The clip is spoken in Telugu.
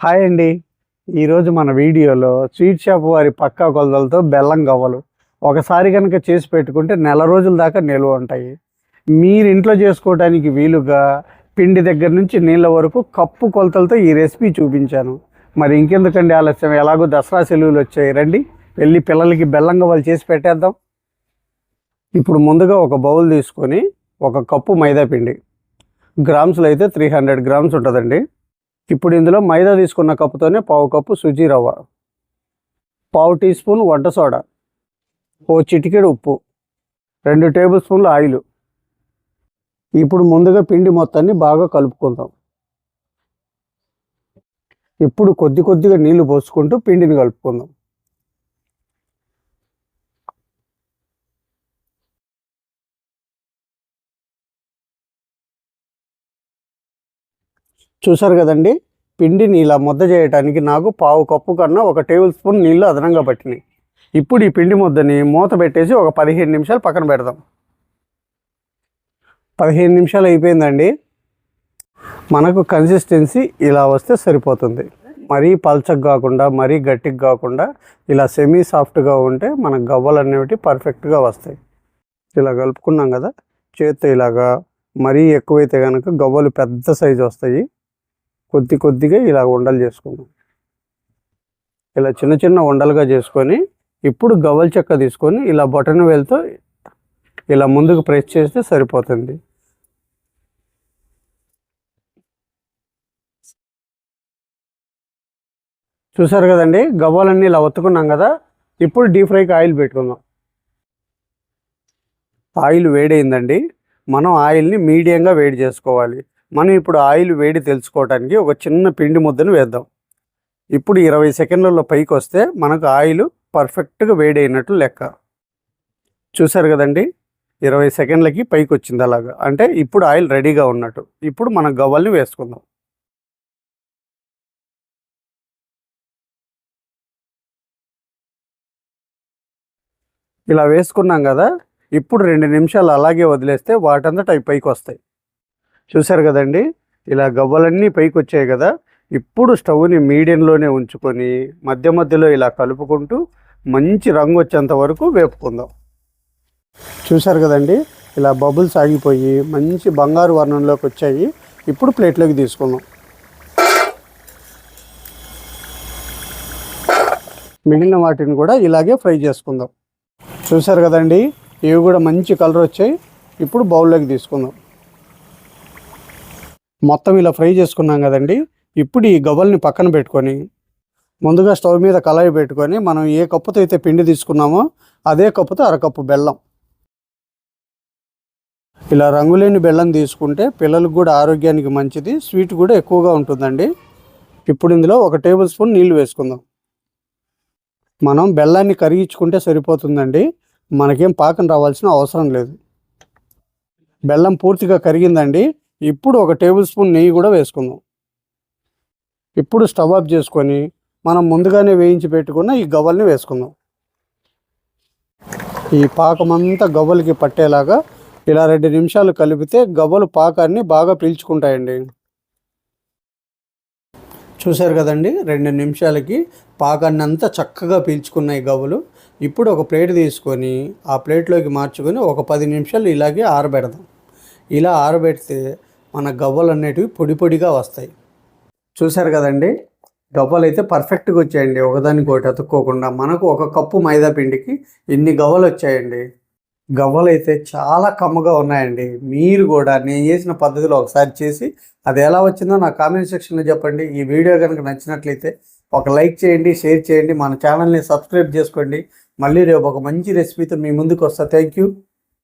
హాయ్ అండి. ఈరోజు మన వీడియోలో స్వీట్ షాప్ వారి పక్కా కొలతలతో బెల్లం గవ్వలు ఒకసారి కనుక చేసి పెట్టుకుంటే నెల రోజుల దాకా నిల్వ ఉంటాయి. మీరు ఇంట్లో చేసుకోవడానికి వీలుగా పిండి దగ్గర నుంచి నీళ్ళ వరకు కప్పు కొలతలతో ఈ రెసిపీ చూపించాను. మరి ఇంకెందుకండి ఆలస్యం, ఎలాగో దసరా సెలవులు వచ్చాయి, రండి వెళ్ళి పిల్లలకి బెల్లం గవ్వలు చేసి పెట్టేద్దాం. ఇప్పుడు ముందుగా ఒక బౌల్ తీసుకొని ఒక కప్పు మైదా పిండి, గ్రామ్స్లో అయితే 300 గ్రామ్స్ ఉంటుందండి. ఇప్పుడు ఇందులో మైదా తీసుకున్న కప్పుతోనే పావు కప్పు సుజీ రవ్వ, పావు టీ స్పూన్ వంట సోడా, ఓ చిటికెడు ఉప్పు, 2 టేబుల్ స్పూన్లు ఆయిల్. ఇప్పుడు ముందుగా పిండి మొత్తాన్ని బాగా కలుపుకుందాం. ఇప్పుడు కొద్ది కొద్దిగా నీళ్లు పోసుకుంటూ పిండిని కలుపుకుందాం. చూసారు కదండి, పిండిని ఇలా ముద్ద చేయడానికి నాకు పావు కప్పు కన్నా 1 టేబుల్ స్పూన్ నీళ్ళు అదనంగా పట్టినాయి. ఇప్పుడు ఈ పిండి ముద్దని మూత పెట్టేసి ఒక 15 నిమిషాలు పక్కన పెడదాం. 15 నిమిషాలు అయిపోయిందండి. మనకు కన్సిస్టెన్సీ ఇలా వస్తే సరిపోతుంది. మరీ పల్చగా కాకుండా మరీ గట్టిగా కాకుండా ఇలా సెమీ సాఫ్ట్గా ఉంటే మన గవ్వలు అనేవి పర్ఫెక్ట్గా వస్తాయి. ఇలా కలుపుకున్నాం కదా, చేత్తో ఇలాగా మరీ ఎక్కువైతే కనుక గవ్వలు పెద్ద సైజు వస్తాయి. కొద్ది కొద్దిగా ఇలా ఉండలు చేసుకుందాం. ఇలా చిన్న చిన్న ఉండలుగా చేసుకొని ఇప్పుడు గవ్వల చెక్క తీసుకొని ఇలా బొటన వేలుతో ఇలా ముందుకు ప్రెస్ చేస్తే సరిపోతుంది. చూసారు కదండి, గవ్వలన్నీ ఇలా ఒత్తుకున్నాం కదా. ఇప్పుడు డీప్ ఫ్రైకి ఆయిల్ పెట్టుకుందాం. ఆయిల్ వేడైందండి. మనం ఆయిల్ని మీడియంగా వేడి చేసుకోవాలి. మనం ఇప్పుడు ఆయిల్ వేడి తెలుసుకోవడానికి ఒక చిన్న పిండి ముద్దను వేద్దాం. ఇప్పుడు 20 సెకండ్లలో పైకి వస్తే మనకు ఆయిల్ పర్ఫెక్ట్గా వేడి అయినట్లు లెక్క. చూసారు కదండి, 20 సెకండ్లకి పైకి వచ్చింది. అలాగా అంటే ఇప్పుడు ఆయిల్ రెడీగా ఉన్నట్టు. ఇప్పుడు మన గవ్వల్ని వేసుకుందాం. ఇలా వేసుకున్నాం కదా. ఇప్పుడు 2 నిమిషాలు అలాగే వదిలేస్తే వాటంతట అవి పైకి వస్తాయి. చూసారు కదండి, ఇలా గవ్వలన్నీ పైకి వచ్చాయి కదా. ఇప్పుడు స్టవ్ని మీడియంలోనే ఉంచుకొని మధ్య మధ్యలో ఇలా కలుపుకుంటూ మంచి రంగు వచ్చేంత వరకు వేపుకుందాం. చూసారు కదండి, ఇలా బబుల్స్ ఆగిపోయి మంచి బంగారు వర్ణంలోకి వచ్చాయి. ఇప్పుడు ప్లేట్లోకి తీసుకుందాం. మిగిలిన వాటిని కూడా ఇలాగే ఫ్రై చేసుకుందాం. చూసారు కదండి, ఇవి కూడా మంచి కలర్ వచ్చాయి. ఇప్పుడు బౌల్లోకి తీసుకుందాం. మొత్తం ఇలా ఫ్రై చేసుకున్నాం కదండి. ఇప్పుడు ఈ గవ్వల్ని పక్కన పెట్టుకొని ముందుగా స్టవ్ మీద కళాయి పెట్టుకొని మనం ఏ కప్పుతో అయితే పిండి తీసుకున్నామో అదే కప్పుతో అరకప్పు బెల్లం. ఇలా రంగులేని బెల్లం తీసుకుంటే పిల్లలకు కూడా ఆరోగ్యానికి మంచిది, స్వీట్ కూడా ఎక్కువగా ఉంటుందండి. ఇప్పుడు ఇందులో 1 టేబుల్ స్పూన్ నీళ్ళు వేసుకుందాం. మనం బెల్లాన్ని కరిగించుకుంటే సరిపోతుందండి. మనకేం పాకం రావాల్సిన అవసరం లేదు. బెల్లం పూర్తిగా కరిగిందండి. ఇప్పుడు 1 టేబుల్ స్పూన్ నెయ్యి కూడా వేసుకుందాం. ఇప్పుడు స్టవ్ ఆఫ్ చేసుకొని మనం ముందుగానే వేయించి పెట్టుకున్న ఈ గవ్వల్ని వేసుకుందాం. ఈ పాకమంతా గవ్వలకి పట్టేలాగా ఇలా 2 నిమిషాలు కలిపితే గవ్వలు పాకాన్ని బాగా పీల్చుకుంటాయండి. చూసారు కదండి, 2 నిమిషాలకి పాకాన్ని అంతా చక్కగా పీల్చుకున్నాయి గవ్వలు. ఇప్పుడు ఒక ప్లేట్ తీసుకొని ఆ ప్లేట్లోకి మార్చుకొని ఒక 10 నిమిషాలు ఇలాగే ఆరబెడదాం. ఇలా ఆరబెడితే మన గవ్వలు అనేటివి పొడి పొడిగా వస్తాయి. చూసారు కదండి, గవ్వలు అయితే పర్ఫెక్ట్గా వచ్చాయండి, ఒకదానికొకటి అతుక్కోకుండా. మనకు 1 కప్పు మైదా పిండికి ఇన్ని గవ్వలు వచ్చాయండి. గవ్వలు అయితే చాలా కమ్మగా ఉన్నాయండి. మీరు కూడా నేను చేసిన పద్ధతిలో ఒకసారి చేసి అది ఎలా వచ్చిందో నా కామెంట్ సెక్షన్లో చెప్పండి. ఈ వీడియో కనుక నచ్చినట్లయితే ఒక లైక్ చేయండి, షేర్ చేయండి, మన ఛానల్ని సబ్స్క్రైబ్ చేసుకోండి. మళ్ళీ రేపు ఒక మంచి రెసిపీతో మీ ముందుకు వస్తా. Thank you.